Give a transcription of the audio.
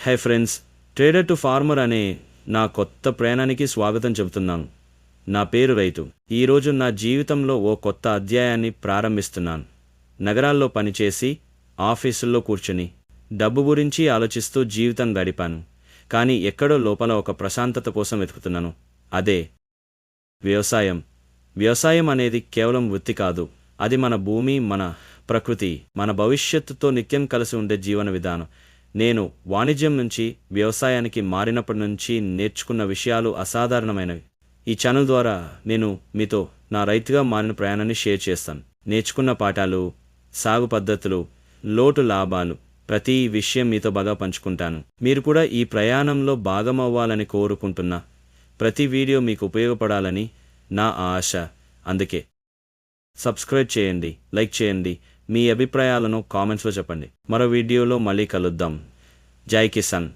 High friends, trader to farmer అనే నా కొత్త ప్రయాణానికి స్వాగతం చెబుతున్నాను. నా పేరు రైతు. ఈరోజు నా జీవితంలో ఓ కొత్త అధ్యాయాన్ని ప్రారంభిస్తున్నాను. నగరాల్లో పనిచేసి ఆఫీసుల్లో కూర్చుని డబ్బు గురించి ఆలోచిస్తూ జీవితం గడిపాను. కానీ ఎక్కడో లోపల ఒక ప్రశాంతత కోసం వెతుకుతున్నాను. అదే వ్యవసాయం. వ్యవసాయం అనేది కేవలం వృత్తి కాదు. అది మన భూమి, మన ప్రకృతి, మన భవిష్యత్తుతో నిత్యం కలిసి ఉండే జీవన విధానం. నేను వాణిజ్యం నుంచి వ్యవసాయానికి మారినప్పటి నుంచి నేర్చుకున్న విషయాలు అసాధారణమైనవి. ఈ ఛానల్ ద్వారా నేను మీతో నా రైతుగా మారిన ప్రయాణాన్ని షేర్ చేస్తాను. నేర్చుకున్న పాఠాలు, సాగు పద్ధతులు, లోటు లాభాలు, ప్రతి విషయం మీతో బాగా పంచుకుంటాను. మీరు కూడా ఈ ప్రయాణంలో భాగమవ్వాలని కోరుకుంటున్నా. ప్రతి వీడియో మీకు ఉపయోగపడాలని నా ఆశ. అందుకే సబ్స్క్రైబ్ చేయండి, లైక్ చేయండి, మీ అభిప్రాయాలను కామెంట్స్లో చెప్పండి. మరో వీడియోలో మళ్ళీ కలుద్దాం. జై కిసాన్.